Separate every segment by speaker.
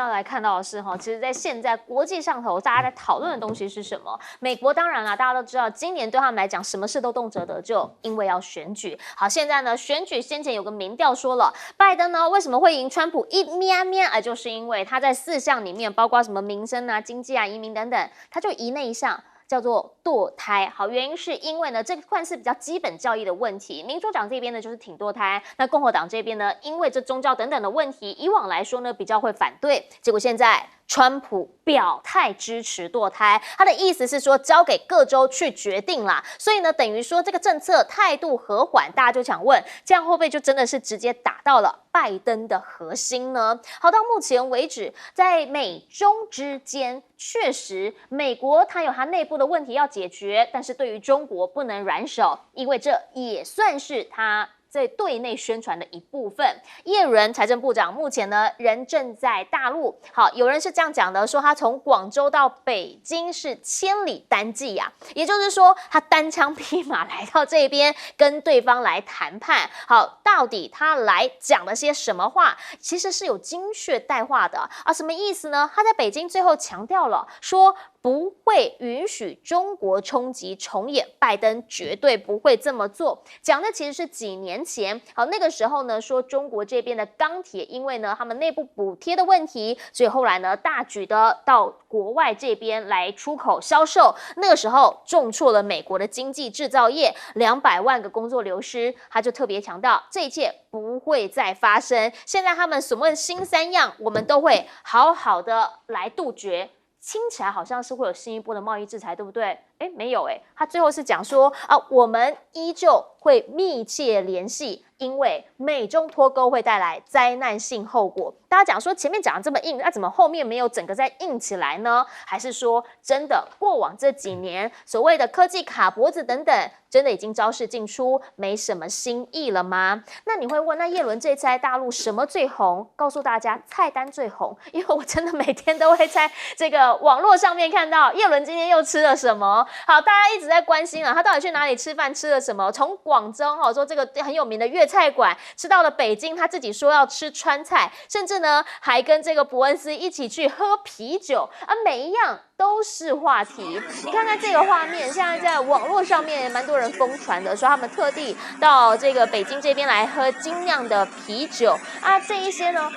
Speaker 1: 要来看到的是哈，其实在现在国际上头，大家在讨论的东西是什么？美国当然啦，大家都知道，今年对他们来讲，什么事都动辄得救，因为要选举。好，现在呢，选举先前有个民调说了，拜登呢为什么会赢川普一咩咩啊？就是因为他在4项里面，包括什么民生啊、经济啊、移民等等，他就移那一项。叫做堕胎，好，原因是因为呢，这个算是比较基本教义的问题。民主党这边呢就是挺堕胎，那共和党这边呢，因为这宗教等等的问题，以往来说呢比较会反对，结果现在川普表态支持堕胎，他的意思是说交给各州去决定啦，所以呢等于说这个政策态度和缓，大家就想问，这样会不会就真的是直接打到了拜登的核心呢？好，到目前为止，在美中之间，确实美国它有它内部的问题要解决，但是对于中国不能软手，因为这也算是它在对内宣传的一部分。叶伦财政部长目前呢人正在大陆，好，有人是这样讲的，说他从广州到北京是千里单骑呀，也就是说他单枪匹马来到这边跟对方来谈判。好，到底他来讲了些什么话，其实是有精确带话的啊，什么意思呢？他在北京最后强调了说，不会允许中国冲击重演，拜登绝对不会这么做。讲的其实是几年前，好，那个时候呢说中国这边的钢铁，因为呢他们内部补贴的问题，所以后来呢大举的到国外这边来出口销售。那个时候重挫了美国的经济制造业，200万个工作流失，他就特别强调这一切不会再发生。现在他们所谓新3样，我们都会好好的来杜绝。听起来好像是会有新一波的贸易制裁，对不对？没有他最后是讲说啊，我们依旧会密切联系，因为美中脱钩会带来灾难性后果。大家讲说前面讲的这么硬，那怎么后面没有整个再硬起来呢？还是说真的过往这几年所谓的科技卡脖子等等，真的已经招式尽出，没什么新意了吗？那你会问，那叶伦这次在大陆什么最红？告诉大家，菜单最红，因为我真的每天都会在这个网络上面看到叶伦今天又吃了什么。好，大家一直在关心他到底去哪里吃饭，吃了什么？从广州说这个很有名的粤菜馆吃到了北京，他自己说要吃川菜，甚至呢还跟这个伯恩斯一起去喝啤酒，每一样都是话题。你看看这个画面，现在在网络上面也蛮多人疯传的，说他们特地到这个北京这边来喝精酿的啤酒啊。这一些呢，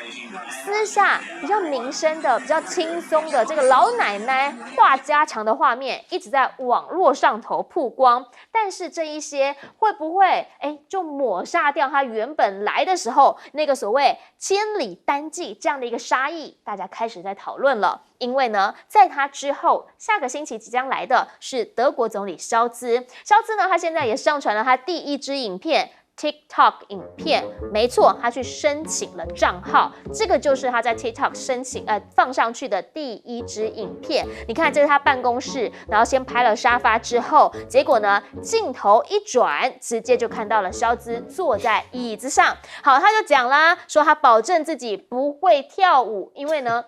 Speaker 1: 私下比较民生的、比较轻松的这个老奶奶话家常的画面，一直在网络上头曝光。但是这一些会不会就抹杀掉他原本来的时候那个所谓千里单骑这样的一个杀意？大家开始在讨论了。因为呢，在他之后，下个星期即将来的是德国总理肖兹。肖兹呢，他现在也上传了他第一支影片。TikTok 影片，没错，他去申请了账号，这个就是他在 TikTok 放上去的第一支影片。你看，这是他办公室，然后先拍了沙发之后，结果呢，镜头一转，直接就看到了肖兹坐在椅子上。好，他就讲啦，说他保证自己不会跳舞，因为呢。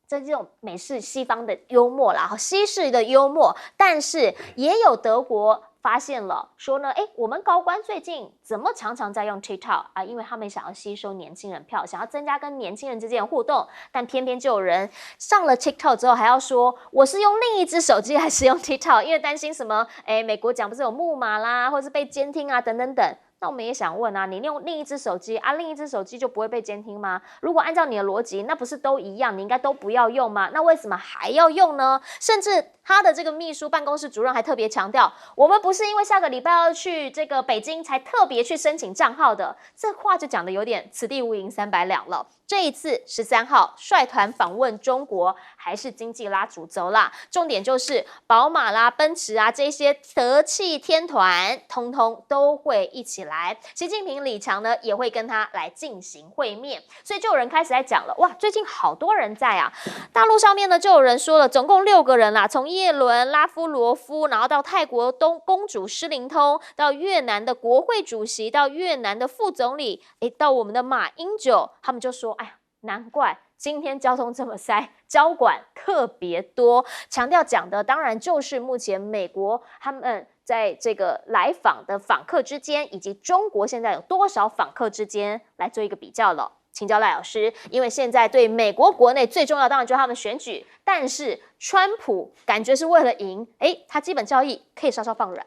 Speaker 1: 这种美式西方的幽默啦，西式的幽默，但是也有德国发现了，说呢，我们高官最近怎么常常在用 TikTok 啊？因为他们想要吸收年轻人票，想要增加跟年轻人之间的互动，但偏偏就有人上了 TikTok 之后还要说，我是用另一只手机来使用 TikTok， 因为担心什么？美国讲不是有木马啦，或是被监听啊，等等等。那我们也想问啊，你用另一只手机啊，另一只手机就不会被监听吗？如果按照你的逻辑，那不是都一样，你应该都不要用吗？那为什么还要用呢？甚至他的这个秘书办公室主任还特别强调，我们不是因为下个礼拜要去这个北京才特别去申请账号的，这话就讲的有点此地无银300两了。这一次13号率团访问中国，还是经济拉主轴啦。重点就是宝马啦、奔驰啊这些德气天团，通通都会一起来。习近平、李强呢也会跟他来进行会面，所以就有人开始在讲了，哇，最近好多人在啊。大陆上面呢就有人说了，总共6个人啦，从叶伦、拉夫罗夫，然后到泰国公主施灵通，到越南的国会主席，到越南的副总理，到我们的马英九，他们就说，难怪今天交通这么塞，交管特别多。强调讲的当然就是目前美国他们在这个来访的访客之间，以及中国现在有多少访客之间来做一个比较了。请教赖老师，因为现在对美国国内最重要当然就是他们选举，但是川普感觉是为了赢，他基本交易可以稍稍放软。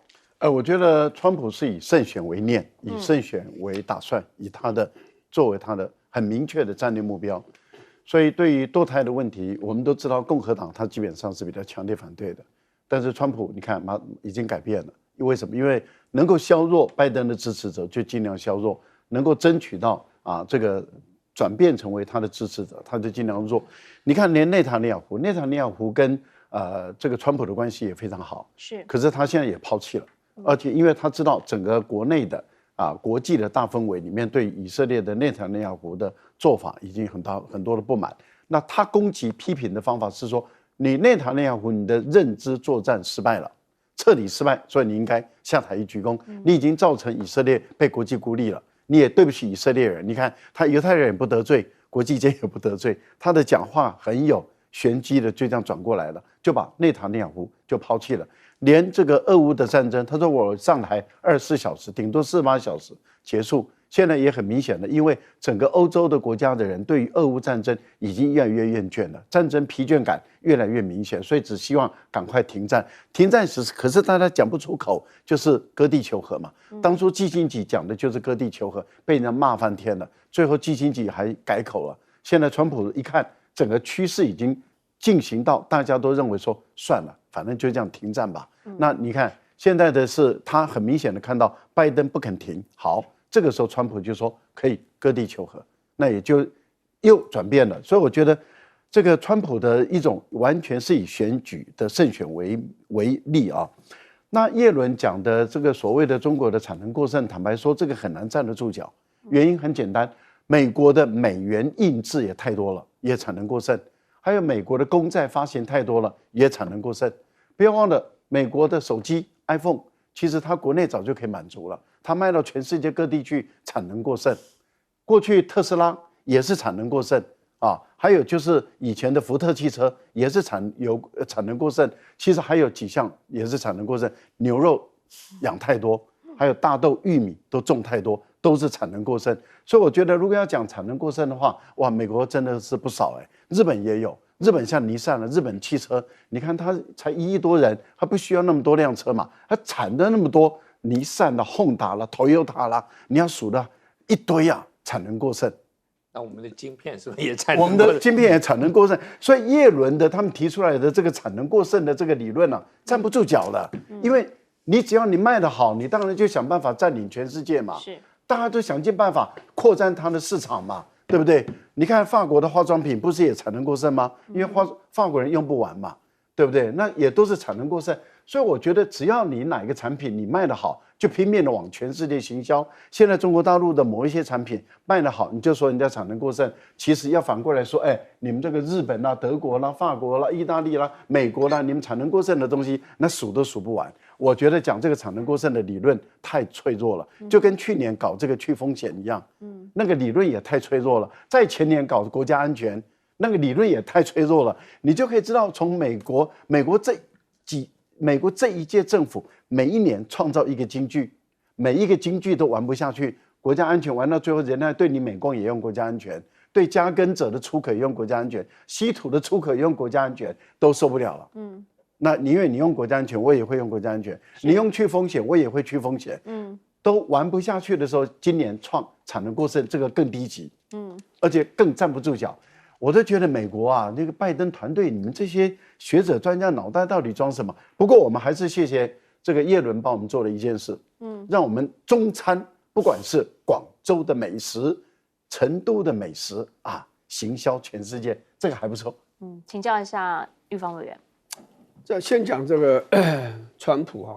Speaker 2: 我觉得川普是以胜选为念，以胜选为打算，以作为他的很明确的战略目标。所以对于堕胎的问题，我们都知道共和党他基本上是比较强烈反对的，但是川普你看已经改变了，为什么？因为能够削弱拜登的支持者就尽量削弱，能够争取到这个转变成为他的支持者，他就尽量弱。你看连内塔尼亚胡跟这个川普的关系也非常好，
Speaker 1: 是，可
Speaker 2: 是他现在也抛弃了。而且，因为他知道整个国内的国际的大氛围里面，对以色列的内塔尼亚胡的做法已经很多的不满。那他攻击批评的方法是说，你内塔尼亚胡你的认知作战失败了，彻底失败，所以你应该下台一鞠躬。你已经造成以色列被国际孤立了，你也对不起以色列人。你看他犹太人也不得罪，国际间也不得罪，他的讲话很有玄机的，就这样转过来了，就把内塔尼亚胡就抛弃了。连这个俄乌的战争，他说我上台24小时，顶多48小时结束。现在也很明显的，因为整个欧洲的国家的人对于俄乌战争已经越来越厌倦了，战争疲倦感越来越明显，所以只希望赶快停战。停战时，可是大家讲不出口，就是割地求和嘛。当初基辛格讲的就是割地求和，被人家骂翻天了。最后基辛格还改口了。现在川普一看，整个趋势已经进行到大家都认为说算了，反正就这样停战吧。那你看现在的是他很明显的看到拜登不肯停，好，这个时候川普就说可以割地求和，那也就又转变了。所以我觉得这个川普的一种完全是以选举的胜选为例啊。那叶伦讲的这个所谓的中国的产能过剩，坦白说这个很难站得住脚，原因很简单，美国的美元印制也太多了，也产能过剩。还有美国的公债发行太多了，也产能过剩。不要忘了，美国的手机 iPhone 其实它国内早就可以满足了，它卖到全世界各地去，产能过剩。过去特斯拉也是产能过剩还有就是以前的福特汽车也是产能过剩。其实还有几项也是产能过剩，牛肉养太多，还有大豆、玉米都种太多，都是产能过剩。所以我觉得，如果要讲产能过剩的话，哇，美国真的是不少日本也有，日本像尼桑的日本汽车，你看它才1亿多人，它不需要那么多辆车嘛，它产的那么多，尼桑啦、Honda 啦、Toyota 啦，你要数的一堆产能过剩。
Speaker 3: 那我们的晶片是不是也产能过剩？
Speaker 2: 我们的晶片也产能过剩，所以叶伦的他们提出来的这个产能过剩的这个理论站不住脚的，因为你只要你卖得好，你当然就想办法占领全世界嘛，是，大家都想尽办法扩展它的市场嘛。对不对？你看法国的化妆品不是也产能过剩吗？因为法国人用不完嘛，对不对？那也都是产能过剩。所以我觉得只要你哪一个产品你卖得好，就拼命的往全世界行销。现在中国大陆的某一些产品卖得好，你就说人家产能过剩，其实要反过来说，你们这个日本啦、德国啦、法国啦、意大利啦、美国啦，你们产能过剩的东西，那数都数不完。我觉得讲这个产能过剩的理论太脆弱了，就跟去年搞这个去风险一样，那个理论也太脆弱了。在前年搞国家安全，那个理论也太脆弱了。你就可以知道，从美国这一届政府每一年创造一个金句，每一个金句都玩不下去。国家安全玩到最后，人家对你美光也用国家安全，对加耕者的出口也用国家安全，稀土的出口也用国家安全，都受不了了。那因为你用国家安全，我也会用国家安全；你用去风险，我也会去风险。都玩不下去的时候，今年创产能过剩，这个更低级。而且更站不住脚。我都觉得美国那个拜登团队，你们这些学者专家脑袋到底装什么？不过我们还是谢谢这个叶伦帮我们做了一件事，让我们中餐不管是广州的美食、成都的美食行销全世界，这个还不错。
Speaker 1: 请教一下玉芳委员。
Speaker 4: 先讲这个川普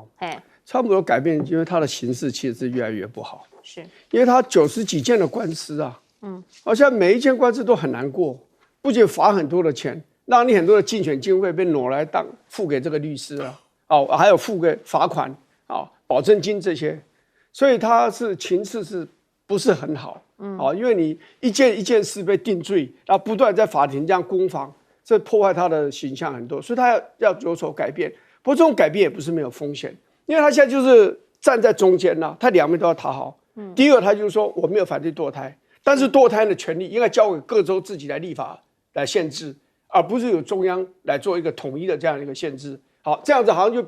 Speaker 4: 川普的改变，因为他的形势其实是越来越不好，
Speaker 1: 是
Speaker 4: 因为他90几件的官司好像每一件官司都很难过，不仅罚很多的钱，让你很多的竞选经费被挪来付给这个律师还有付给罚款保证金这些，所以他情势是不是很好因为你一件一件事被定罪，然后不断在法庭这样攻防。这破坏他的形象很多，所以他要有所改变。不过这种改变也不是没有风险，因为他现在就是站在中间他两面都要讨好。第一个，他就是说我没有反对堕胎，但是堕胎的权利应该交给各州自己来立法来限制，而不是由中央来做一个统一的这样一个限制。好，这样子好像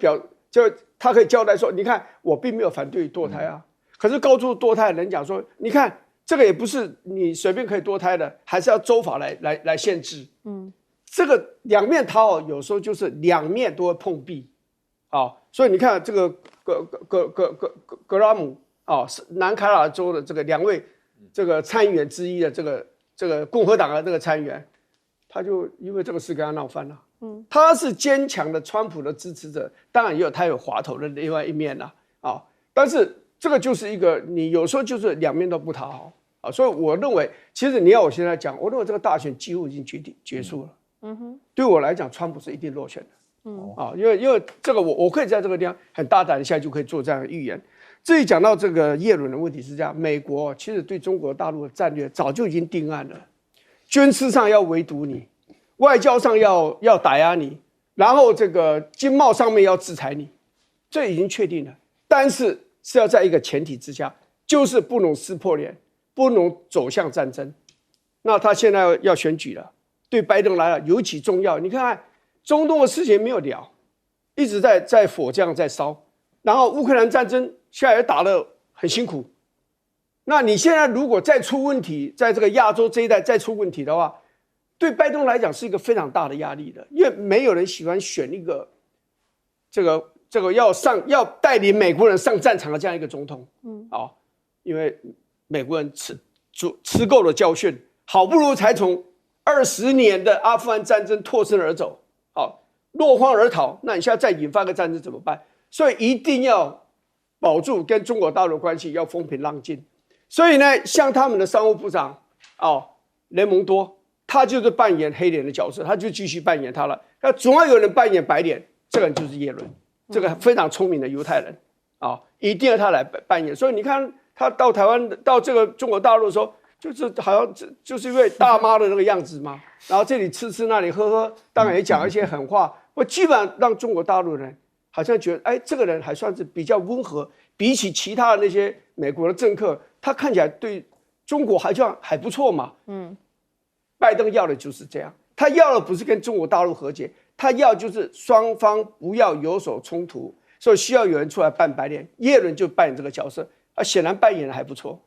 Speaker 4: 就他可以交代说，你看我并没有反对堕胎啊，可是高度堕胎的人讲说，你看这个也不是你随便可以堕胎的，还是要州法来限制。这个两面讨好，有时候就是两面都会碰壁。好，所以你看这个格拉姆是南卡罗州的这个2位这个参议员之一的这个共和党的这个参议员，他就因为这个事跟他闹翻了。他是坚强的川普的支持者，当然也有他有滑头的另外一面啦。但是这个就是一个你有时候就是两面都不讨好啊。所以我认为，其实你要我现在讲，我认为这个大选几乎已经结束了。对我来讲，川普是一定落选的。因为这个我可以在这个地方很大胆一下就可以做这样的预言。至于讲到这个叶伦的问题是这样，美国其实对中国大陆的战略早就已经定案了，军事上要围堵你，外交上要打压你，然后这个经贸上面要制裁你，这已经确定了。但是要在一个前提之下，就是不能撕破脸，不能走向战争。那他现在要选举了，对拜登来了尤其重要。你看看中东的事情没有了，一直在火这样在烧，然后乌克兰战争现在也打得很辛苦。那你现在如果再出问题，在这个亚洲这一带再出问题的话，对拜登来讲是一个非常大的压力的，因为没有人喜欢选一个这个要带领美国人上战场的这样一个总统。因为美国人吃够了教训，好不容易才从20年的阿富汗战争脱身而走，落荒而逃，那你现在再引发个战争怎么办？所以一定要保住跟中国大陆的关系，要风平浪静。所以呢，像他们的商务部长雷蒙多，他就是扮演黑脸的角色，他就继续扮演他了。那总要有人扮演白脸，这个人就是耶伦，这个非常聪明的犹太人一定要他来扮演。所以你看他到台湾到这个中国大陆的时候，就是好像就是因为大妈的那个样子嘛，然后这里吃那里喝，当然也讲一些狠话。我基本上让中国大陆人好像觉得，这个人还算是比较温和，比起其他的那些美国的政客，他看起来对中国好像还不错嘛。拜登要的就是这样，他要的不是跟中国大陆和解，他要就是双方不要有所冲突，所以需要有人出来扮白脸，叶伦就扮演这个角色，显然扮演的还不错。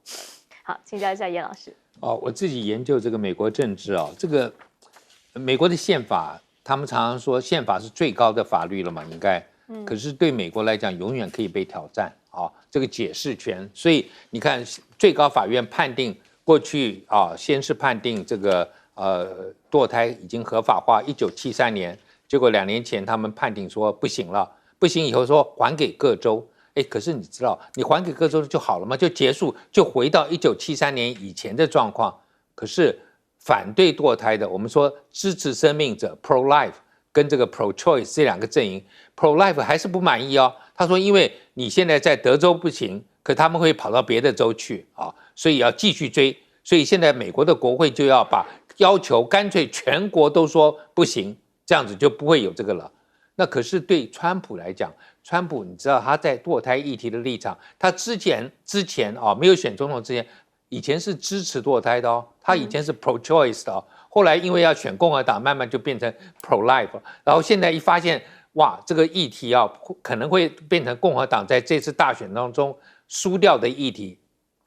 Speaker 1: 好，请教一下叶老师。
Speaker 3: 我自己研究这个美国政治这个美国的宪法。他们常常说宪法是最高的法律了嘛，应该，可是对美国来讲，永远可以被挑战这个解释权。所以你看，最高法院判定过去先是判定这个堕胎已经合法化，1973年，结果2年前他们判定说不行了，不行以后说还给各州。可是你知道，你还给各州就好了吗？就结束，就回到1973年以前的状况。可是反对堕胎的，我们说支持生命者 pro-life 跟这个 pro-choice 这2个阵营 ，pro-life 还是不满意他说，因为你现在在德州不行，可他们会跑到别的州去所以要继续追。所以现在美国的国会就要把要求干脆全国都说不行，这样子就不会有这个了。那可是对川普来讲，川普你知道他在堕胎议题的立场，他之前没有选总统之前。以前是支持堕胎的他以前是 pro-choice 的后来因为要选共和党，慢慢就变成 pro-life， 然后现在一发现，哇，这个议题可能会变成共和党在这次大选当中输掉的议题，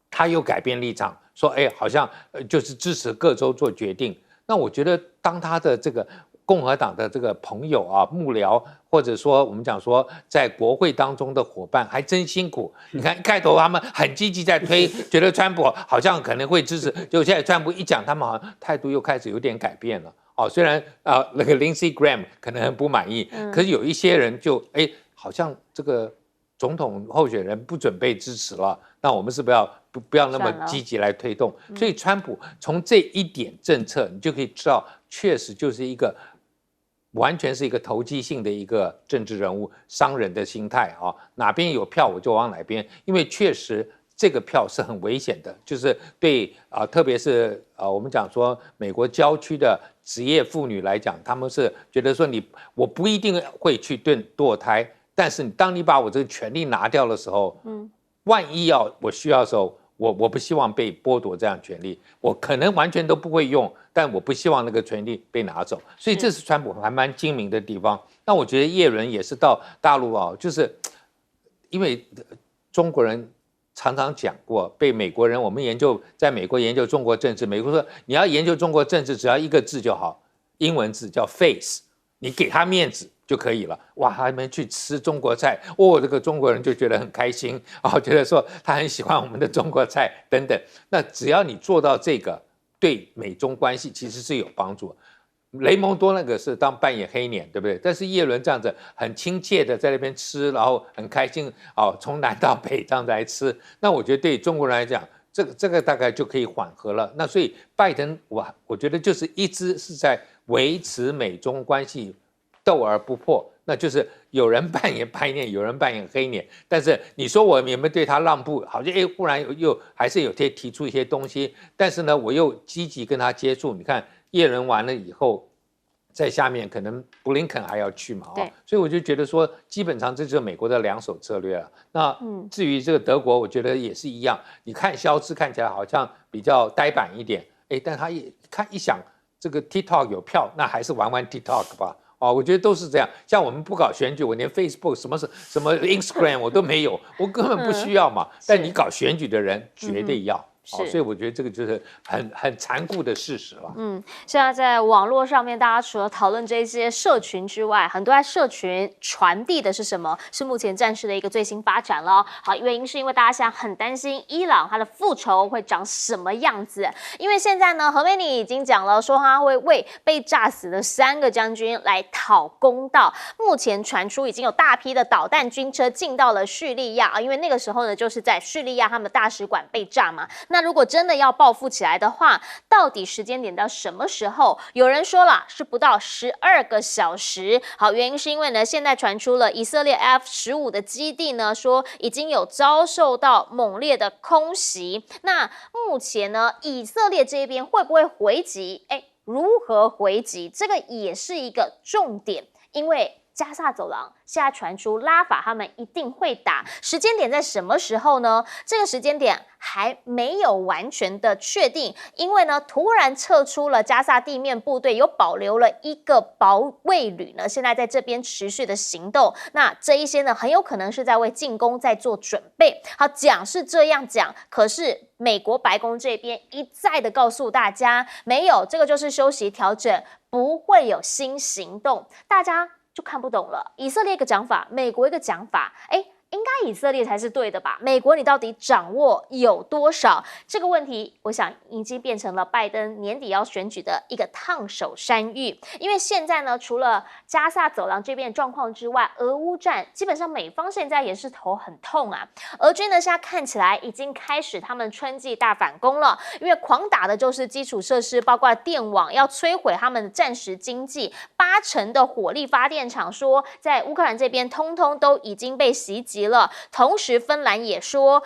Speaker 3: 他又改变立场，说，好像就是支持各州做决定。那我觉得，当他的这个共和党的这个朋友幕僚，或者说我们讲说在国会当中的伙伴还真辛苦。你看一开头他们很积极在推，觉得川普好像可能会支持，结果现在川普一讲，他们好像态度又开始有点改变了。虽然那个 Lindsey Graham 可能很不满意，可是有一些人就好像这个总统候选人不准备支持了，那我们是不要那么积极来推动。所以川普从这一点政策，你就可以知道，确实就是一个。完全是一个投机性的一个政治人物，商人的心态哪边有票我就往哪边，因为确实这个票是很危险的，就是对特别是我们讲说美国郊区的职业妇女来讲，他们是觉得说我不一定会去堕胎，但是当你把我这个权利拿掉的时候，万一我需要的时候，我不希望被剥夺这样权利，我可能完全都不会用，但我不希望那个权利被拿走，所以这是川普还蛮精明的地方。那我觉得叶伦也是到大陆啊，就是因为中国人常常讲过，被美国人我们在美国研究中国政治，美国说你要研究中国政治，只要一个字就好，英文字叫 face， 你给他面子就可以了。哇，他们去吃中国菜，这个中国人就觉得很开心觉得说他很喜欢我们的中国菜等等。那只要你做到这个，对美中关系其实是有帮助。雷蒙多那个是扮演黑脸，对不对？但是叶伦这样子很亲切的在那边吃，然后很开心从南到北这样子来吃，那我觉得对中国人来讲，这个大概就可以缓和了。那所以拜登我觉得就是一直是在维持美中关系斗而不破，那就是有人扮演白脸，有人扮演黑脸。但是你说我有没有对他让步？好像忽然又还是有提出一些东西，但是呢，我又积极跟他接触。你看叶伦完了以后，在下面可能布林肯还要去嘛，所以我就觉得说，基本上这就是美国的两手策略了。那至于这个德国，我觉得也是一样。你看肖兹看起来好像比较呆板一点，但他一想这个 TikTok 有票，那还是玩 TikTok 吧。我觉得都是这样。像我们不搞选举，我连 Facebook 什么 Instagram 我都没有，我根本不需要嘛。但你搞选举的人绝对要。所以我觉得这个就是很残酷的事实了。
Speaker 1: 现在在网络上面，大家除了讨论这些社群之外，很多在社群传递的是什么？是目前战事的一个最新发展了。好，原因是因为大家现在很担心伊朗它的复仇会长什么样子。因为现在呢，何梅尼已经讲了，说他会为被炸死的3个将军来讨公道。目前传出已经有大批的导弹军车进到了叙利亚因为那个时候呢，就是在叙利亚他们大使馆被炸嘛。那如果真的要报复起来的话，到底时间点到什么时候？有人说了是不到12个小时。好，原因是因为呢，现在传出了以色列 F-15的基地呢，说已经有遭受到猛烈的空袭。那目前呢，以色列这边会不会回击？如何回击？这个也是一个重点，因为加萨走廊现在传出拉法他们一定会打，时间点在什么时候呢？这个时间点还没有完全的确定，因为呢，突然撤出了加萨地面部队，有保留了一个保卫旅呢，现在在这边持续的行动。那这一些呢，很有可能是在为进攻在做准备。好，讲是这样讲，可是美国白宫这边一再的告诉大家，没有，这个就是休息调整，不会有新行动。大家就看不懂了，以色列一个讲法，美国一个讲法，应该以色列才是对的吧？美国你到底掌握有多少？这个问题，我想已经变成了拜登年底要选举的一个烫手山芋。因为现在呢，除了加萨走廊这边的状况之外，俄乌战基本上美方现在也是头很痛啊。俄军呢，现在看起来已经开始他们春季大反攻了，因为狂打的就是基础设施，包括电网，要摧毁他们的战时经济。80%的火力发电厂说，在乌克兰这边通通都已经被袭击了。同时芬兰也说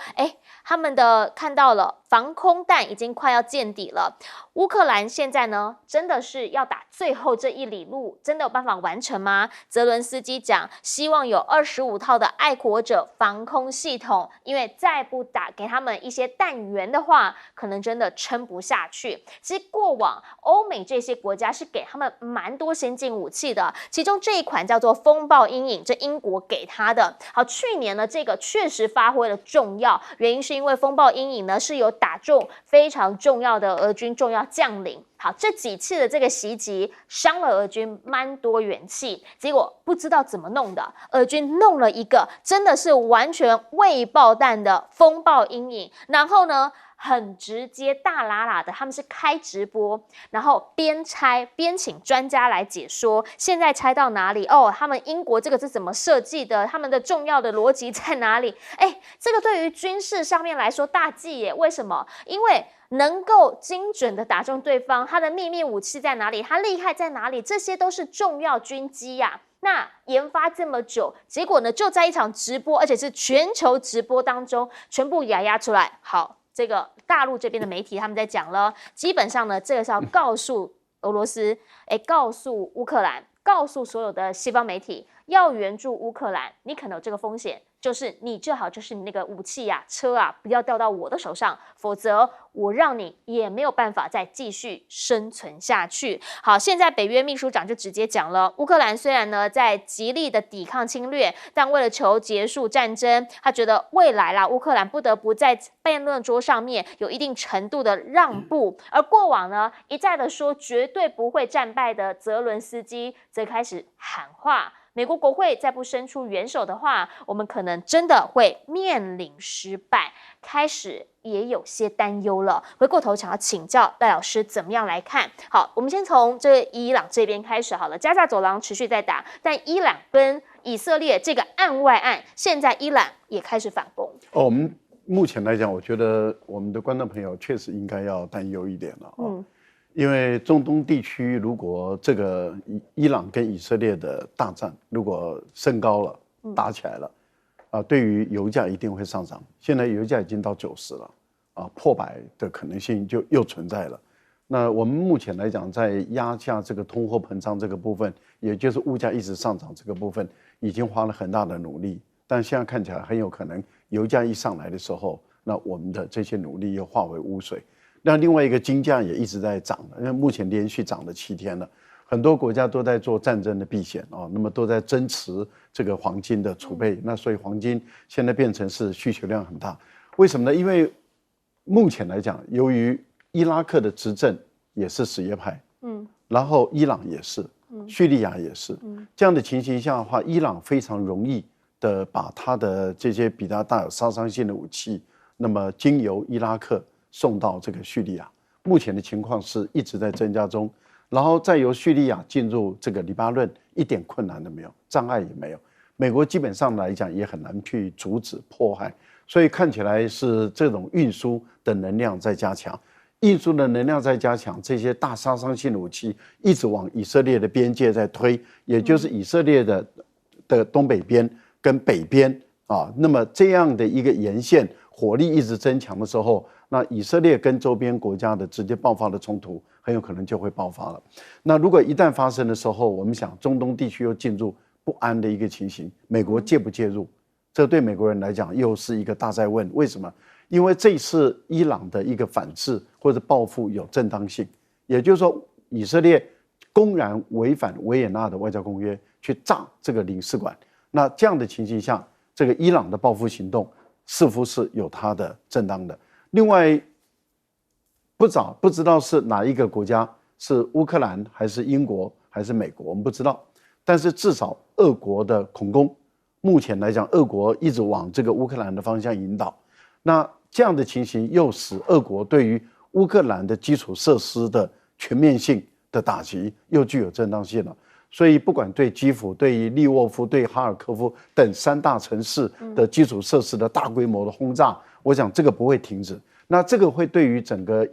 Speaker 1: 他们看到了防空弹已经快要见底了。乌克兰现在呢，真的是要打最后这一里路，真的有办法完成吗？泽伦斯基讲，希望有25套的爱国者防空系统，因为再不打给他们一些弹源的话，可能真的撑不下去。其实过往欧美这些国家是给他们蛮多先进武器的，其中这一款叫做风暴阴影，这英国给他的。好，去年呢，这个确实发挥了重要，原因是因为风暴阴影呢是有打中非常重要的俄军重要将领。好，这几次的这个袭击伤了俄军蛮多元气，结果不知道怎么弄的，俄军弄了一个真的是完全未爆弹的风暴阴影，然后呢很直接大喇喇的，他们是开直播，然后边拆边请专家来解说，现在拆到哪里？他们英国这个是怎么设计的？他们的重要的逻辑在哪里？这个对于军事上面来说大忌耶！为什么？因为能够精准的打中对方，他的秘密武器在哪里？他厉害在哪里？这些都是重要军机呀。那研发这么久，结果呢，就在一场直播，而且是全球直播当中，全部压出来。好，这个大陆这边的媒体他们在讲了，基本上呢，这个是要告诉俄罗斯，告诉乌克兰，告诉所有的西方媒体，要援助乌克兰，你可能有这个风险，就是你最好就是你那个武器啊、车啊，不要掉到我的手上，否则我让你也没有办法再继续生存下去。好，现在北约秘书长就直接讲了，乌克兰虽然呢在极力的抵抗侵略，但为了求结束战争，他觉得未来啦，乌克兰不得不在辩论桌上面有一定程度的让步，而过往呢一再的说绝对不会战败的泽伦斯基，则开始喊话。美国国会再不伸出援手的话，我们可能真的会面临失败，开始也有些担忧了。回过头想要请教赖老师怎么样来看？好，我们先从这伊朗这边开始好了。加沙走廊持续在打，但伊朗跟以色列这个案外案，现在伊朗也开始反攻。
Speaker 2: 我们目前来讲，我觉得我们的观众朋友确实应该要担忧一点了因为中东地区如果这个伊朗跟以色列的大战如果升高了、打起来了，对于油价一定会上涨。现在油价已经到90了，破100的可能性就又存在了。那我们目前来讲，在压下这个通货膨胀这个部分，也就是物价一直上涨这个部分，已经花了很大的努力。但现在看起来很有可能，油价一上来的时候，那我们的这些努力又化为污水。那另外一个金价也一直在涨因为目前连续涨了7天了，很多国家都在做战争的避险那么都在增持这个黄金的储备，那所以黄金现在变成是需求量很大。为什么呢？因为目前来讲，由于伊拉克的执政也是什叶派，然后伊朗也是，叙利亚也是，这样的情形下的话，伊朗非常容易的把他的这些比较大有杀伤性的武器，那么经由伊拉克送到这个叙利亚，目前的情况是一直在增加中，然后再由叙利亚进入这个黎巴嫩，一点困难都没有，障碍也没有。美国基本上来讲也很难去阻止迫害，所以看起来是这种运输的能量在加强，运输的能量在加强，这些大杀伤性的武器一直往以色列的边界在推，也就是以色列的东北边跟北边那么这样的一个沿线火力一直增强的时候，那以色列跟周边国家的直接爆发的冲突很有可能就会爆发了。那如果一旦发生的时候，我们想中东地区又进入不安的一个情形，美国介不介入？这对美国人来讲又是一个大哉问。为什么？因为这次伊朗的一个反制或者报复有正当性，也就是说，以色列公然违反维也纳的外交公约去炸这个领事馆，那这样的情形下，这个伊朗的报复行动似乎是有它的正当的。另外，不知道是哪一个国家，是乌克兰还是英国还是美国，我们不知道。但是至少俄国的恐攻，目前来讲，俄国一直往这个乌克兰的方向引导。那这样的情形又使俄国对于乌克兰的基础设施的全面性的打击又具有正当性了。所以不管对基辅、对于利沃夫、对哈尔科夫等3大城市的基础设施的大规模的轰炸，我想这个不会停止。那这个会对于整个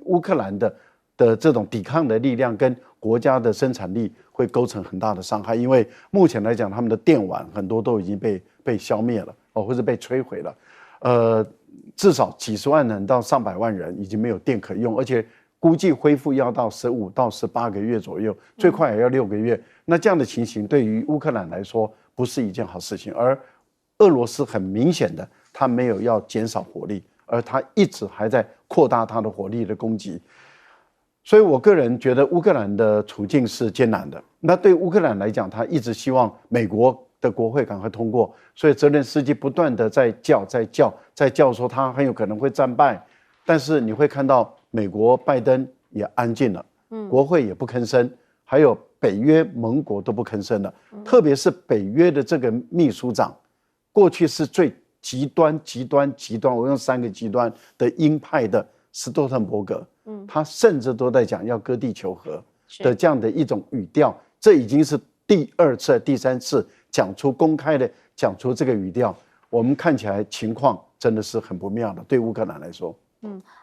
Speaker 2: 乌克兰的这种抵抗的力量跟国家的生产力会构成很大的伤害，因为目前来讲，他们的电网很多都已经被消灭了或者被摧毁了。至少几十万人到上百万人已经没有电可用，而且估计恢复要到15到18个月左右，最快也要6个月。那这样的情形对于乌克兰来说不是一件好事情，而俄罗斯很明显的，他没有要减少火力，而他一直还在扩大他的火力的攻击。所以我个人觉得乌克兰的处境是艰难的。那对乌克兰来讲，他一直希望美国的国会赶快通过，所以泽连斯基不断的在叫说他很有可能会战败。但是你会看到美国拜登也安静了，国会也不吭声，还有北约盟国都不吭声了。特别是北约的这个秘书长，过去是最极端，我用3个极端的鹰派的斯托滕伯格，他甚至都在讲要割地求和的这样的一种语调，这已经是第2次、第3次公开的讲出这个语调，我们看起来情况真的是很不妙的，对乌克兰来说。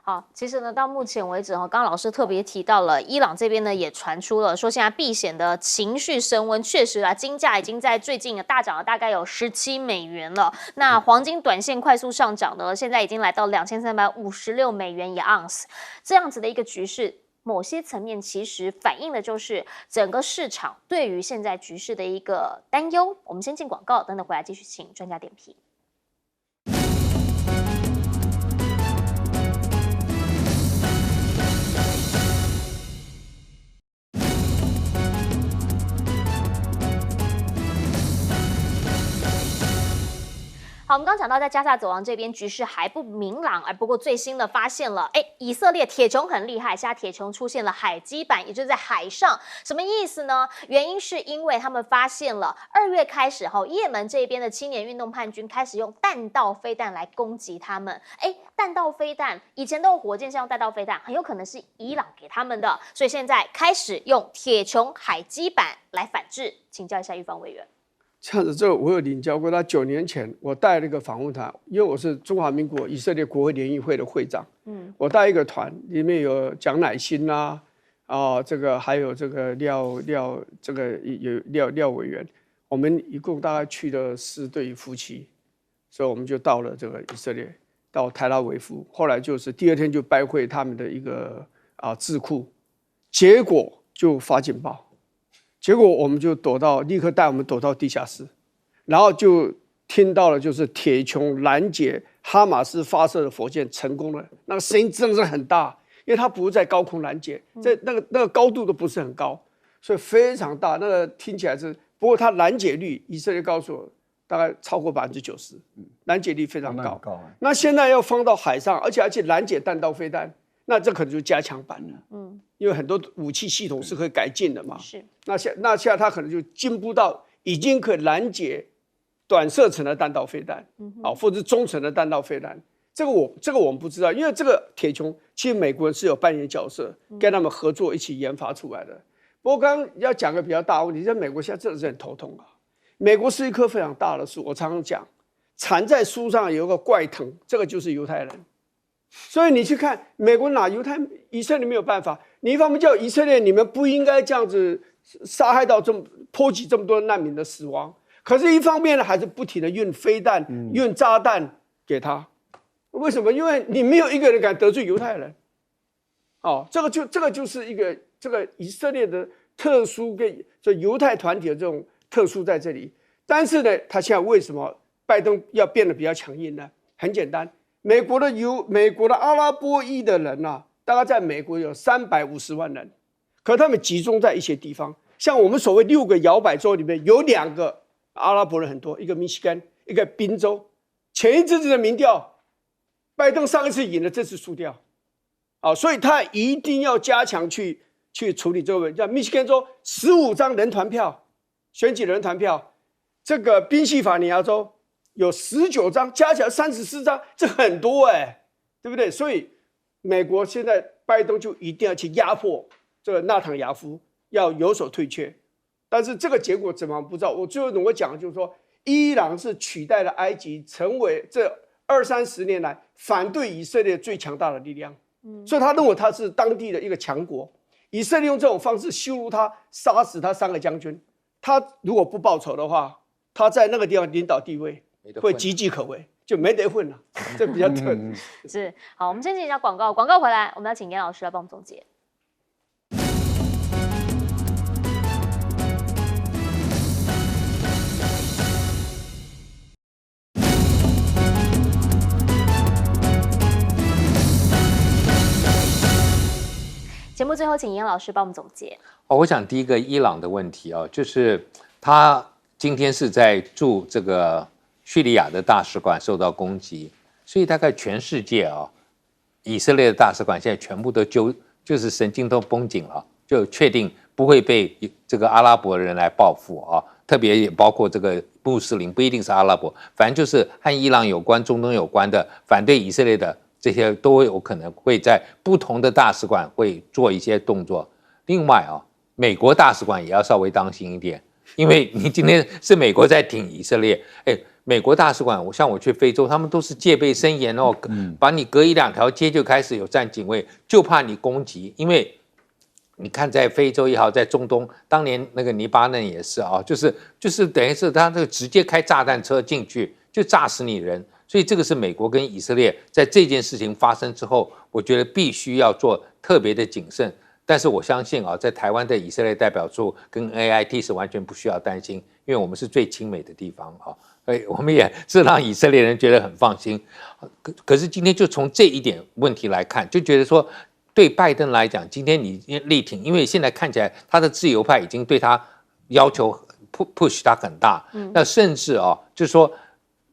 Speaker 1: 好，其实呢，到目前为止刚刚老师特别提到了，伊朗这边呢也传出了说，现在避险的情绪升温，确实金价已经在最近大涨了大概有17美元了。那黄金短线快速上涨呢，现在已经来到2356美元一盎司，这样子的一个局势，某些层面其实反映的就是整个市场对于现在局势的一个担忧。我们先进广告，等等回来继续请专家点评。好，我们刚讲到在加萨走廊这边局势还不明朗，不过最新的发现了，以色列铁穹很厉害，现在铁穹出现了海基板，也就是在海上，什么意思呢？原因是因为他们发现了2月开始后，也门这边的青年运动叛军开始用弹道飞弹来攻击他们。弹道飞弹以前都有火箭，现在用弹道飞弹，很有可能是伊朗给他们的，所以现在开始用铁穹海基板来反制。请教一下玉芳委员。
Speaker 4: 这样子，这我有领教过。他9年前，我带了一个访问团，因为我是中华民国以色列国会联谊会的会长，我带一个团，里面有蒋乃馨啦，这个还有这个廖委员，我们一共大概去了4对夫妻，所以我们就到了这个以色列，到泰拉维夫，后来就是第2天就拜会他们的一个智库，结果就发警报。结果我们就立刻带我们躲到地下室，然后就听到了就是铁穹拦截哈马斯发射的火箭成功了，那个声音真的是很大，因为它不是在高空拦截，在那个高度都不是很高，所以非常大。那个听起来是，不过它拦截率，以色列告诉我大概超过90%，拦截率非常高。那现在要放到海上，而且拦截弹道飞弹。那这可能就加强版了，因为很多武器系统是可以改进的嘛。是，那现在它可能就进步到已经可以拦截短射程的弹道飞弹，或者是中程的弹道飞弹。这个我们不知道，因为这个铁穹其实美国人是有扮演角色，跟他们合作一起研发出来的。不过刚刚要讲个比较大的问题，在美国现在真的是很头痛啊。美国是一棵非常大的树，我常常讲，缠在树上有一个怪藤，这个就是犹太人。所以你去看美国以色列没有办法，你一方面叫以色列你们不应该这样子杀害到波及这么多难民的死亡，可是一方面呢还是不停的运飞弹、运炸弹给他，为什么？因为你没有一个人敢得罪犹太人，这个就是一个这个以色列的特殊跟这犹太团体的这种特殊在这里。但是呢，他现在为什么拜登要变得比较强硬呢？很简单。美国的阿拉伯裔的人大概在美国有350万人，可他们集中在一些地方，像我们所谓6个摇摆州里面有2个阿拉伯人很多，一个密西根，一个宾州。前一阵子的民调，拜登上一次赢了，这次输掉，所以他一定要加强去处理这个问题。像密西根州15张人团票，选举人团票，这个宾夕法尼亚州有19张，加起来34张，这很多对不对？所以美国现在拜登就一定要去压迫这个纳坦雅夫，要有所退却。但是这个结果怎么不知道？我最后我讲的就是说，伊朗是取代了埃及，成为这20-30年来反对以色列最强大的力量。所以他认为他是当地的一个强国。以色列用这种方式羞辱他，杀死他3个将军。他如果不报仇的话，他在那个地方领导地位会岌岌可危，就没得混了，这比较特
Speaker 1: 是。好，我们先进一下广告，广告回来，我们要请严老师来帮我们总结。节目最后，请严老师帮我们总结。
Speaker 3: 我想第一个伊朗的问题就是他今天是在驻这个叙利亚的大使馆受到攻击，所以大概全世界以色列的大使馆现在全部都就是神经都绷紧了，就确定不会被这个阿拉伯人来报复特别也包括这个穆斯林，不一定是阿拉伯，反正就是和伊朗有关、中东有关的反对以色列的这些都有可能会在不同的大使馆会做一些动作。另外美国大使馆也要稍微当心一点，因为你今天是美国在挺以色列，美国大使馆，像我去非洲，他们都是戒备森严把你隔1-2条街就开始有站警卫，就怕你攻击。因为你看在非洲也好，在中东，当年那个黎巴嫩也是就是等于是他这个直接开炸弹车进去就炸死你人。所以这个是美国跟以色列在这件事情发生之后，我觉得必须要做特别的谨慎。但是我相信啊，在台湾的以色列代表处跟 AIT 是完全不需要担心，因为我们是最亲美的地方啊，所以我们也是让以色列人觉得很放心。可是今天就从这一点问题来看，就觉得说，对拜登来讲，今天你力挺，因为现在看起来他的自由派已经对他要求 push 他很大，那甚至啊，就是说。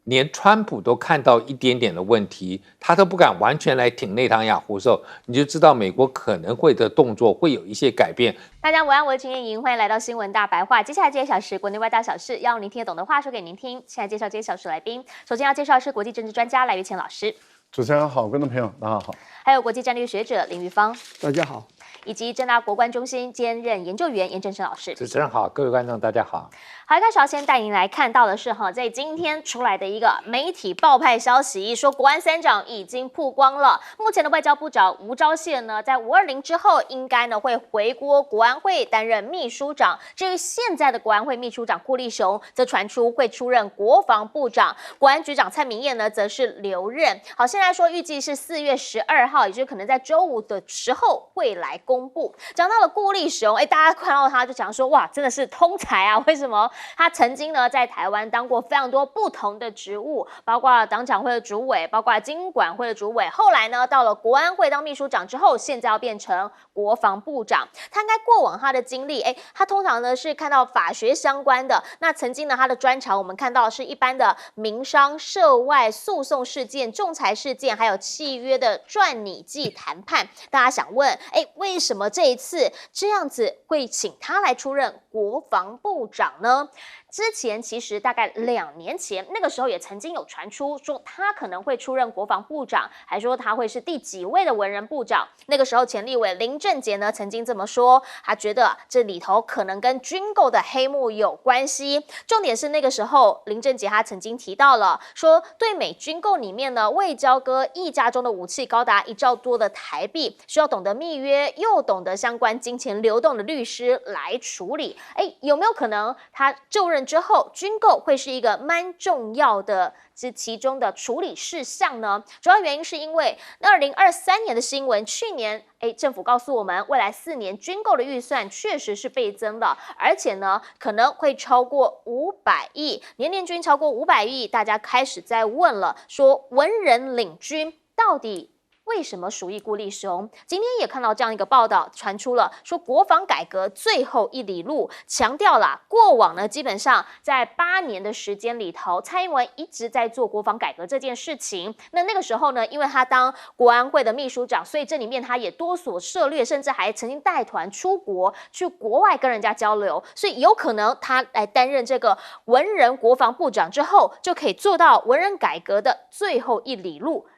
Speaker 3: 连川普都看到一点点的问题，他都不敢完全来挺内塔尼亚胡的时候，你就知道美国可能会的动作会有一些改变。
Speaker 1: 大家午安，我是秦燕莹，欢迎来到新闻大白话。接下来这些小时国内外大小事，要您听得懂的话说给您听。现在介绍这些小时来宾，首先要介绍的是国际政治专家赖岳乾老师。
Speaker 2: 主持人好，观众朋友大家好。
Speaker 1: 还有国际战略学者林玉芳。
Speaker 4: 大家好。
Speaker 1: 以及政大国关中心兼任研究员严正生老师。
Speaker 3: 主持人好，各位观众大家好。
Speaker 1: 好，一开始要先带您来看到的是在今天出来的一个媒体爆派消息，说国安三长已经曝光了。目前的外交部长吴钊燮呢，在520之后，应该呢会回国国安会担任秘书长。至于现在的国安会秘书长顾立雄，则传出会出任国防部长，国安局长蔡明彥呢，则是留任。好，现在说预计是4月12号，也就是可能在周五的时候会来公布。讲到了顾立雄，大家看到他就讲说，哇，真的是通才啊！为什么？他曾经呢在台湾当过非常多不同的职务，包括党产会的主委，包括经管会的主委。后来呢到了国安会当秘书长之后，现在要变成国防部长。他应该过往他的经历，他通常呢是看到法学相关的。那曾经呢他的专长我们看到是一般的民商、涉外诉讼事件、仲裁事件，还有契约的赚拟记谈判。大家想问，为什么这一次这样子会请他来出任国防部长呢？之前其实大概2年前，那个时候也曾经有传出说他可能会出任国防部长，还说他会是第几位的文人部长。那个时候前立委林正杰呢曾经这么说，他觉得这里头可能跟军购的黑幕有关系。重点是那个时候林正杰他曾经提到了说，对美军购里面呢未交割议价中的武器高达1兆多的台币，需要懂得密约又懂得相关金钱流动的律师来处理。有没有可能他就任之后，军购会是一个蛮重要的其中的处理事项呢？主要原因是因为2023年的新闻，去年政府告诉我们，未来4年军购的预算确实是倍增了，而且呢可能会超过500亿，年均超过500亿。大家开始在问了，说文人领军到底为什么属意顾立雄？今天也看到这样一个报道传出了，说国防改革最后一里路，强调了过往呢基本上在8年的时间里头，蔡英文一直在做国防改革这件事情。那个时候呢，因为他当国安会的秘书长，所以这里面他也多所涉猎，甚至还曾经带团出国去国外跟人家交流，所以有可能他来担任这个文人国防部长之后，就可以做到文人改革的最后一里路。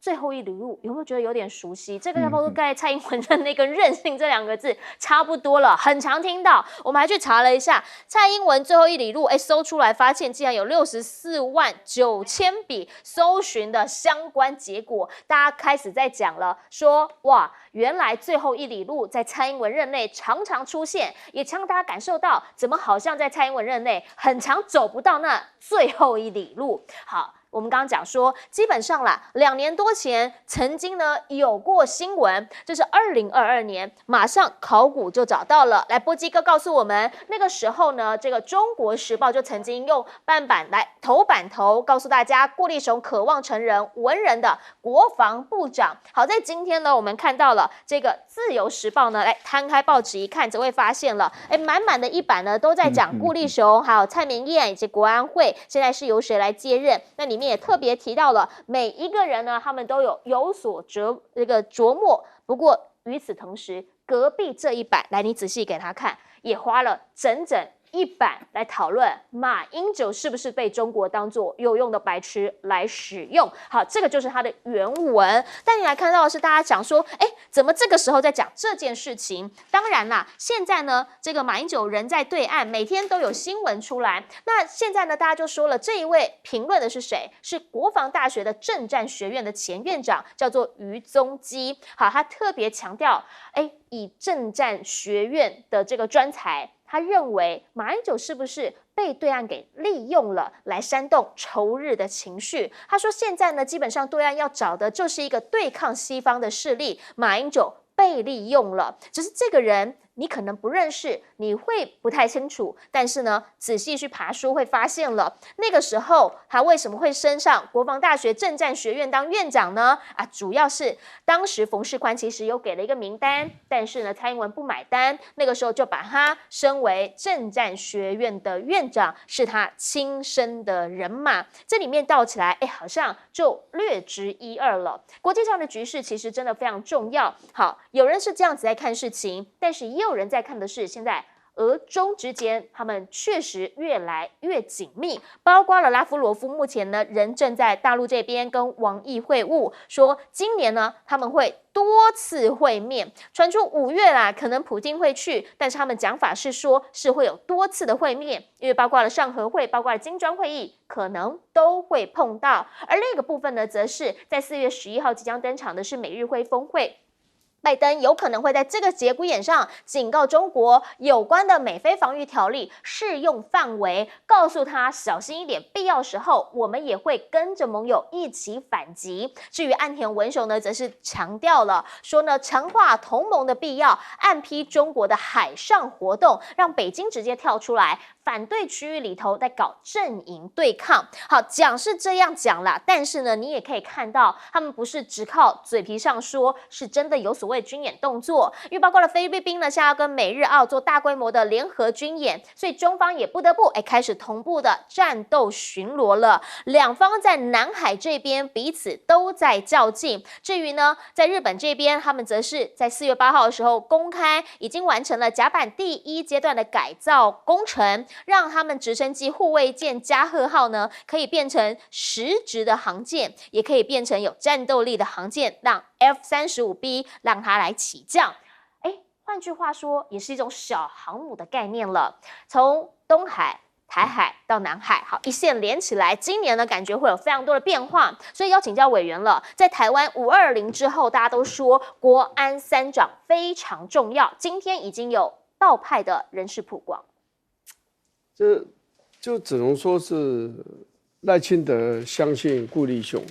Speaker 1: 最后一里路有没有觉得有点熟悉？这个要不跟蔡英文任内跟任性这2个字差不多了，很常听到。我们还去查了一下，蔡英文最后一里路，搜出来发现竟然有64万9千笔搜寻的相关结果。大家开始在讲了，说哇，原来最后一里路在蔡英文任内常常出现，也让大家感受到怎么好像在蔡英文任内很常走不到那最后一里路。好。我们刚刚讲说，基本上啦，2年多前曾经呢有过新闻，就是2022年，马上考古就找到了。来，波基哥告诉我们，那个时候呢，这个《中国时报》就曾经用半版来头版头告诉大家，顾立雄渴望成人文人的国防部长。好在今天呢，我们看到了这个《自由时报》呢，来摊开报纸一看，则会发现了，满满的一版呢都在讲顾立雄，还有蔡明彥以及国安会现在是由谁来接任。那里面也特别提到了每一个人呢，他们都有所琢磨。不过与此同时，隔壁这一版，来你仔细给他看，也花了整整1版来讨论马英九是不是被中国当作有用的白痴来使用。好，这个就是他的原文。但你来看到的是，大家讲说，怎么这个时候在讲这件事情？当然啦，现在呢，这个马英九人在对岸，每天都有新闻出来。那现在呢，大家就说了，这一位评论的是谁？是国防大学的政战学院的前院长，叫做于宗基。好，他特别强调，以政战学院的这个专才。他认为马英九是不是被对岸给利用了，来煽动仇日的情绪？他说现在呢，基本上对岸要找的就是一个对抗西方的势力，马英九被利用了。只是这个人你可能不认识，你会不太清楚，但是呢，仔细去爬书会发现了，那个时候他为什么会升上国防大学政战学院当院长呢？主要是当时冯世宽其实有给了一个名单，但是呢，蔡英文不买单，那个时候就把他升为政战学院的院长，是他亲生的人马。这里面道起来，好像就略知一二了。国际上的局势其实真的非常重要。好，有人是这样子在看事情，但是也有人在看的是现在俄中之间，他们确实越来越紧密，包括了拉夫罗夫目前呢人正在大陆这边跟王毅会晤，说今年呢他们会多次会面，传出5月啦，可能普丁会去，但是他们讲法是说是会有多次的会面，因为包括了上合会，包括了金砖会议，可能都会碰到。而另一个部分呢，则是在4月11号即将登场的是美日会峰会。拜登有可能会在这个节骨眼上警告中国有关的美菲防御条例适用范围，告诉他小心一点，必要时候我们也会跟着盟友一起反击。至于岸田文雄呢，则是强调了说呢，强化同盟的必要，暗批中国的海上活动，让北京直接跳出来反对区域里头在搞阵营对抗。好，讲是这样讲啦，但是呢，你也可以看到他们不是只靠嘴皮上说，是真的有所谓军演动作，因为包括了菲律宾呢，现在要跟美日澳做大规模的联合军演，所以中方也不得不开始同步的战斗巡逻了。两方在南海这边彼此都在较劲。至于呢，在日本这边，他们则是在4月8号的时候公开已经完成了甲板第1阶段的改造工程，让他们直升机护卫舰加贺号呢可以变成实质的航舰，也可以变成有战斗力的航舰，让 F-35B 让它来起降。换句话说，也是一种小航母的概念了。从东海、台海到南海，好，一线连起来，今年呢感觉会有非常多的变化，所以要请教委员了。在台湾520之后，大家都说国安3长非常重要，今天已经有道派的人士曝光，
Speaker 4: 这就只能说是赖清德相信顾立雄，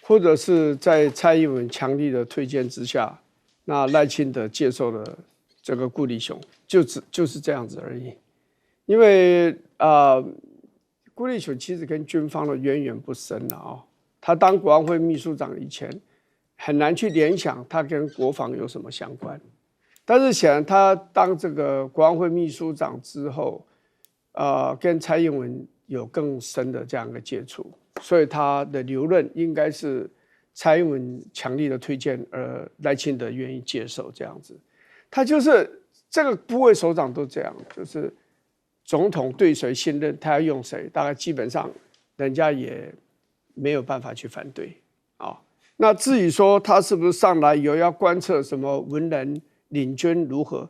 Speaker 4: 或者是在蔡英文强力的推荐之下，那赖清德接受了这个顾立雄，就是这样子而已。因为顾立雄其实跟军方的渊源不深了啊。他当国安会秘书长以前，很难去联想他跟国防有什么相关。但是显然他当这个国安会秘书长之后，跟蔡英文有更深的这样一个接触，所以他的留任应该是蔡英文强力的推荐，赖清德愿意接受这样子。他就是这个部位首长都这样，就是总统对谁信任，他要用谁，大概基本上人家也没有办法去反对啊。那至于说他是不是上来有要观测什么文人领军如何？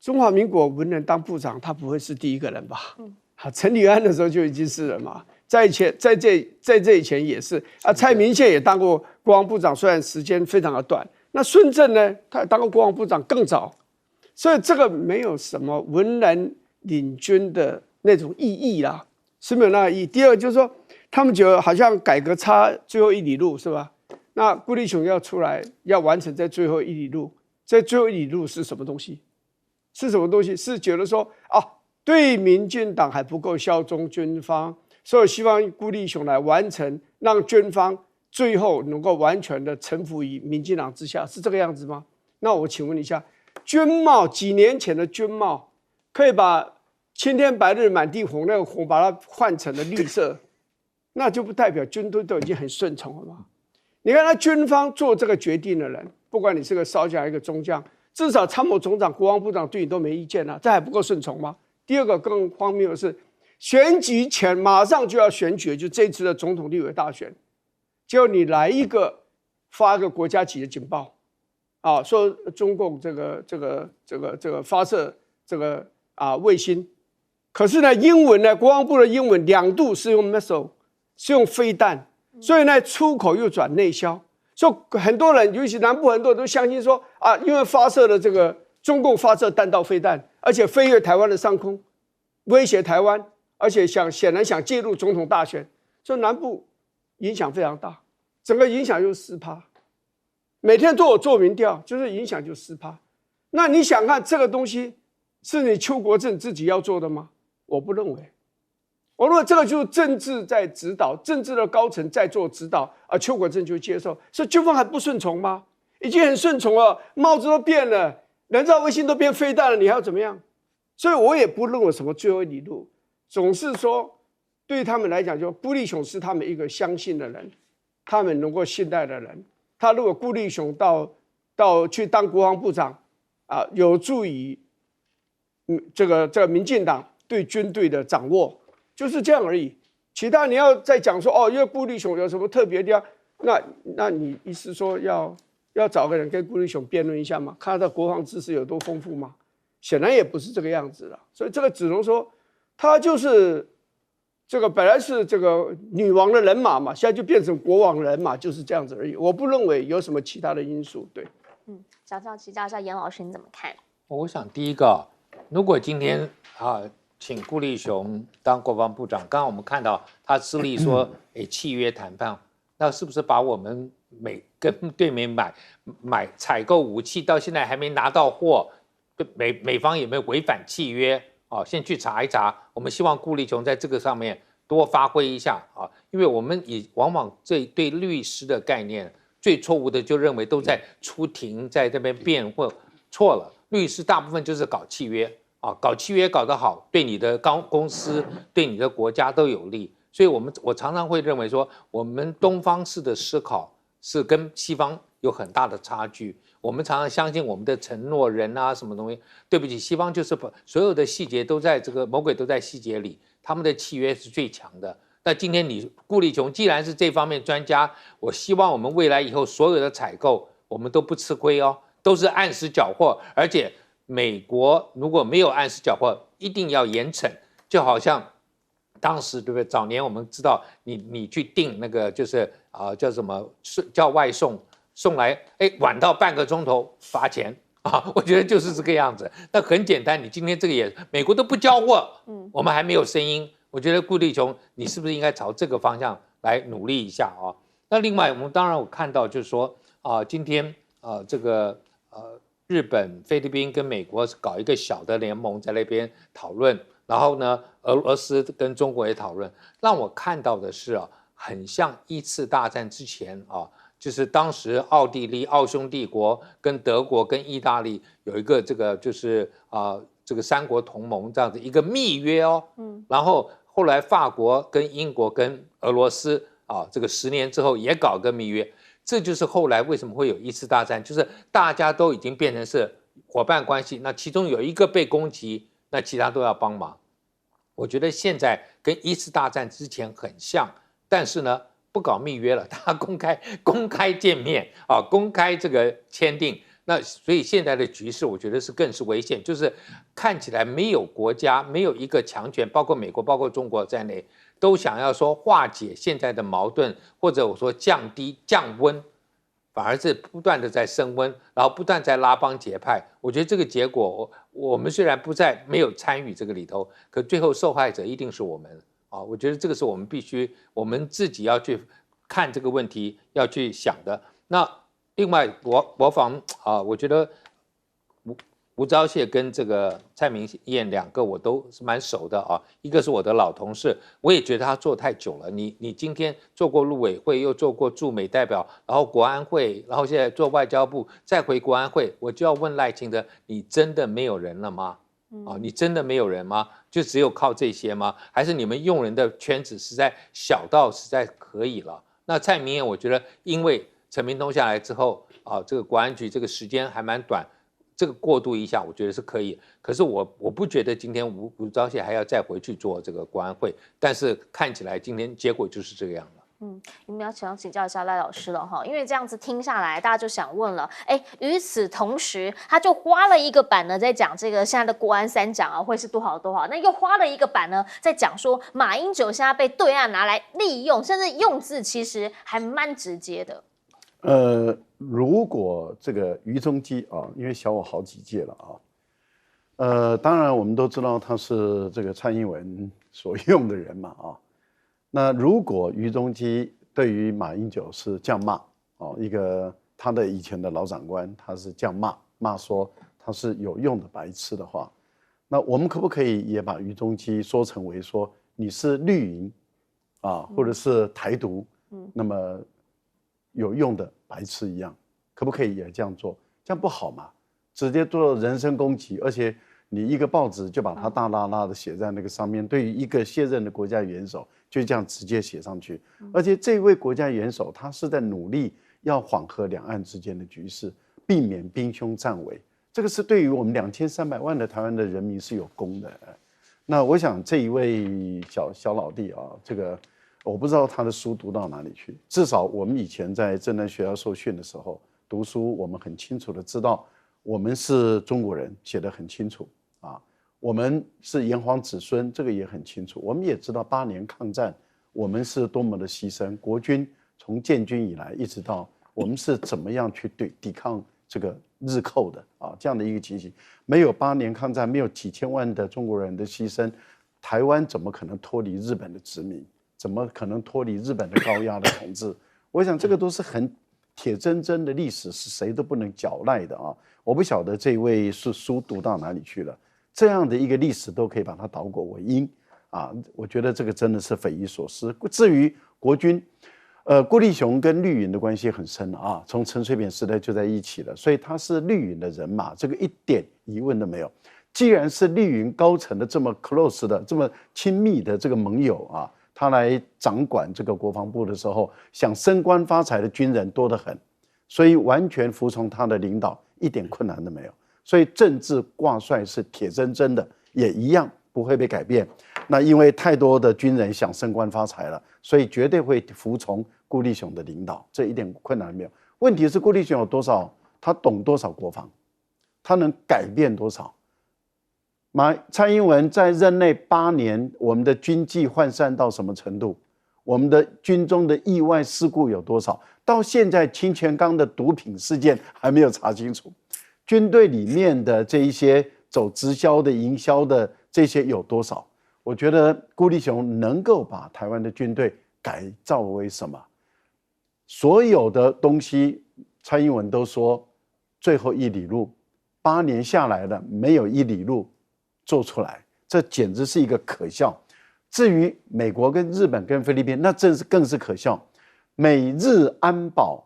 Speaker 4: 中华民国文人当部长，他不会是第一个人吧？陈履安的时候就已经是了嘛。在这以前也是啊，蔡明宪也当过国防部长，虽然时间非常的短。那孙正呢，他当过国防部长更早，所以这个没有什么文人领军的那种意义啦，是没有那个意义。第二就是说，他们觉得好像改革差最后1里路是吧？那顾立雄要出来，要完成在最后1里路，在最后1里路是什么东西？是什么东西？是觉得说对民进党还不够效忠军方，所以希望顾立雄来完成，让军方最后能够完全的臣服于民进党之下，是这个样子吗？那我请问一下，军帽几年前的军帽，可以把青天白日满地红那个红把它换成了绿色，那就不代表军队都已经很顺从了吗？你看他军方做这个决定的人，不管你是个少将一个中将，至少参谋总长、国防部长对你都没意见啊，这还不够顺从吗？第二个更荒谬的是，选举前马上就要选举，就这次的总统立委大选，结果你来一个发个国家级的警报，说中共这个发射这个卫星，可是呢英文呢，国防部的英文2度是用 missile， 是用飞弹，所以呢出口又转内销，所以很多人，尤其南部很多人都相信说因为发射了这个中共发射弹道飞弹，而且飞越台湾的上空，威胁台湾，而且显然想介入总统大选，所以南部影响非常大，整个影响又4%。每天都有做民调，就是影响就10%。那你想看这个东西是你邱国正自己要做的吗？我不认为。我认为这个就是政治在指导，政治的高层在做指导，而邱国正就接受。是纠纷还不顺从吗？已经很顺从了，帽子都变了，人造卫星都变飞弹了，你还要怎么样？所以我也不认为什么最后一里路，总是说对于他们来讲，就辜立雄是他们一个相信的人，他们能够信赖的人。他如果辜立雄到去当国防部长啊，有助于这个民进党对军队的掌握，就是这样而已。其他你要再讲说因为辜立雄有什么特别的地方，那你意思说要找个人跟辜立雄辩论一下吗？看他的国防知识有多丰富吗？显然也不是这个样子了。所以这个只能说他就是这个本来是这个女王的人马嘛，现在就变成国王人马，就是这样子而已。我不认为有什么其他的因素。对，
Speaker 1: 想请教一下严老师，你怎么看？
Speaker 3: 我想第一个，如果今天请顾立雄当国防部长，刚刚我们看到他致力说，契约谈判，那是不是把我们跟对美买采购武器到现在还没拿到货，美方有没有违反契约？先去查一查。我们希望顾立雄在这个上面多发挥一下因为我们往往对律师的概念最错误的就认为都在出庭，在这边辩护，错了。律师大部分就是搞契约搞契约搞得好，对你的公司、对你的国家都有利。所以我常常会认为说，我们东方式的思考是跟西方有很大的差距。我们常常相信我们的承诺人什么东西，对不起，西方就是所有的细节都在这个魔鬼都在细节里，他们的契约是最强的。那今天你顾立雄既然是这方面专家，我希望我们未来以后所有的采购我们都不吃亏都是按时缴货，而且美国如果没有按时缴货，一定要严惩。就好像当时对不对？早年我们知道你去订那个就是叫什么叫外送来，晚到半个钟头罚钱我觉得就是这个样子。那很简单，你今天这个也美国都不交货，我们还没有声音。我觉得顾立雄，你是不是应该朝这个方向来努力一下那另外，我们当然我看到就是说今天这个日本、菲律宾跟美国搞一个小的联盟在那边讨论，然后呢，俄罗斯跟中国也讨论，让我看到的是很像一次大战之前就是当时奥地利、奥匈帝国跟德国跟意大利有一个这个就是这个三国同盟这样子一个密约然后后来法国跟英国跟俄罗斯这个10年之后也搞个密约，这就是后来为什么会有一次大战，就是大家都已经变成是伙伴关系，那其中有一个被攻击，那其他都要帮忙。我觉得现在跟一次大战之前很像，但是呢，不搞密约了，大家公开见面公开这个签订。那所以现在的局势，我觉得是更是危险，就是看起来没有国家，没有一个强权，包括美国、包括中国在内，都想要说化解现在的矛盾，或者我说降温，反而是不断的在升温，然后不断在拉帮结派。我觉得这个结果，我们虽然没有参与这个里头，可最后受害者一定是我们我觉得这个是我们我们自己要去看这个问题，要去想的。那另外国防我觉得吴钊燮跟这个蔡明彦两个我都是蛮熟的一个是我的老同事，我也觉得他做太久了。你今天做过陆委会，又做过驻美代表，然后国安会，然后现在做外交部，再回国安会，我就要问赖清德，你真的没有人了吗？你真的没有人吗？就只有靠这些吗？还是你们用人的圈子实在小到实在可以了？那蔡明彦，我觉得因为陈明通下来之后这个国安局这个时间还蛮短，这个过渡一下，我觉得是可以。可是我不觉得今天吴钊燮还要再回去做这个国安会，但是看起来今天结果就是这个样的。
Speaker 1: 你们要想请教一下赖老师了因为这样子听下来，大家就想问了，与此同时，他就花了一个版呢，在讲这个现在的国安3长会是多少多少，那又花了一个版呢，在讲说马英九现在被对岸拿来利用，甚至用字其实还蛮直接的。
Speaker 2: 如果这个于中基因为小我好几届了当然我们都知道他是这个蔡英文所用的人嘛那如果于中基对于马英九是这样骂一个他的以前的老长官，他是这样骂说他是有用的白痴的话。那我们可不可以也把于中基说成为说你是绿营啊，或者是台独，那么有用的白痴一样，可不可以也这样做？这样不好嘛？直接做人身攻击，而且你一个报纸就把它大拉拉的写在那个上面，对于一个卸任的国家元首就这样直接写上去，而且这位国家元首他是在努力要缓和两岸之间的局势，避免兵凶战危，这个是对于我们2300万的台湾的人民是有功的。那我想这一位小老弟啊，这个我不知道他的书读到哪里去，至少我们以前在政南学校受训的时候读书，我们很清楚的知道我们是中国人，写得很清楚啊。我们是炎黄子孙，这个也很清楚。我们也知道8年抗战，我们是多么的牺牲。国军从建军以来，一直到我们是怎么样去抵抗这个日寇的啊，这样的一个情形。没有8年抗战，没有几千万的中国人的牺牲，台湾怎么可能脱离日本的殖民？怎么可能脱离日本的高压的统治？我想这个都是很铁铮铮的历史，是谁都不能狡赖的啊！我不晓得这位是书读到哪里去了。这样的一个历史都可以把它倒果为因啊！我觉得这个真的是匪夷所思。至于国军，郭立雄跟绿营的关系很深啊，从陈水扁时代就在一起了，所以他是绿营的人马，这个一点疑问都没有。既然是绿营高层的这么 close 的、这么亲密的这个盟友啊，他来掌管这个国防部的时候，想升官发财的军人多得很，所以完全服从他的领导，一点困难都没有。所以政治挂帅是铁铮铮的，也一样不会被改变。那因为太多的军人想升官发财了，所以绝对会服从顾立雄的领导，这一点困难没有。问题是顾立雄有多少，他懂多少国防，他能改变多少？蔡英文在任内8年，我们的军纪涣散到什么程度？我们的军中的意外事故有多少？到现在清泉岗的毒品事件还没有查清楚。军队里面的这一些走直销的、营销的这些有多少？我觉得顾立雄能够把台湾的军队改造为什么？所有的东西，蔡英文都说最后1里路，8年下来了，没有1里路做出来，这简直是一个可笑。至于美国跟日本跟菲律宾，那更是可笑。美日安保，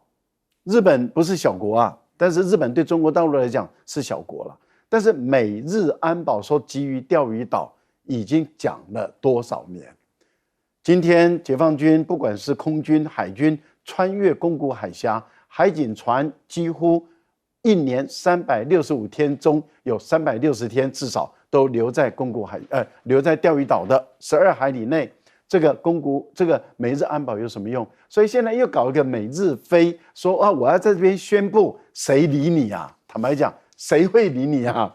Speaker 2: 日本不是小国啊。但是日本对中国大陆来讲是小国了，但是美日安保说基于钓鱼岛已经讲了多少年？今天解放军不管是空军、海军穿越宫古海峡，海警船几乎1年365天中有360天至少都留在留在钓鱼岛的12海里内。这个美日安保有什么用？所以现在又搞一个美日菲，说啊，我要在这边宣布，谁理你啊？坦白讲，谁会理你啊？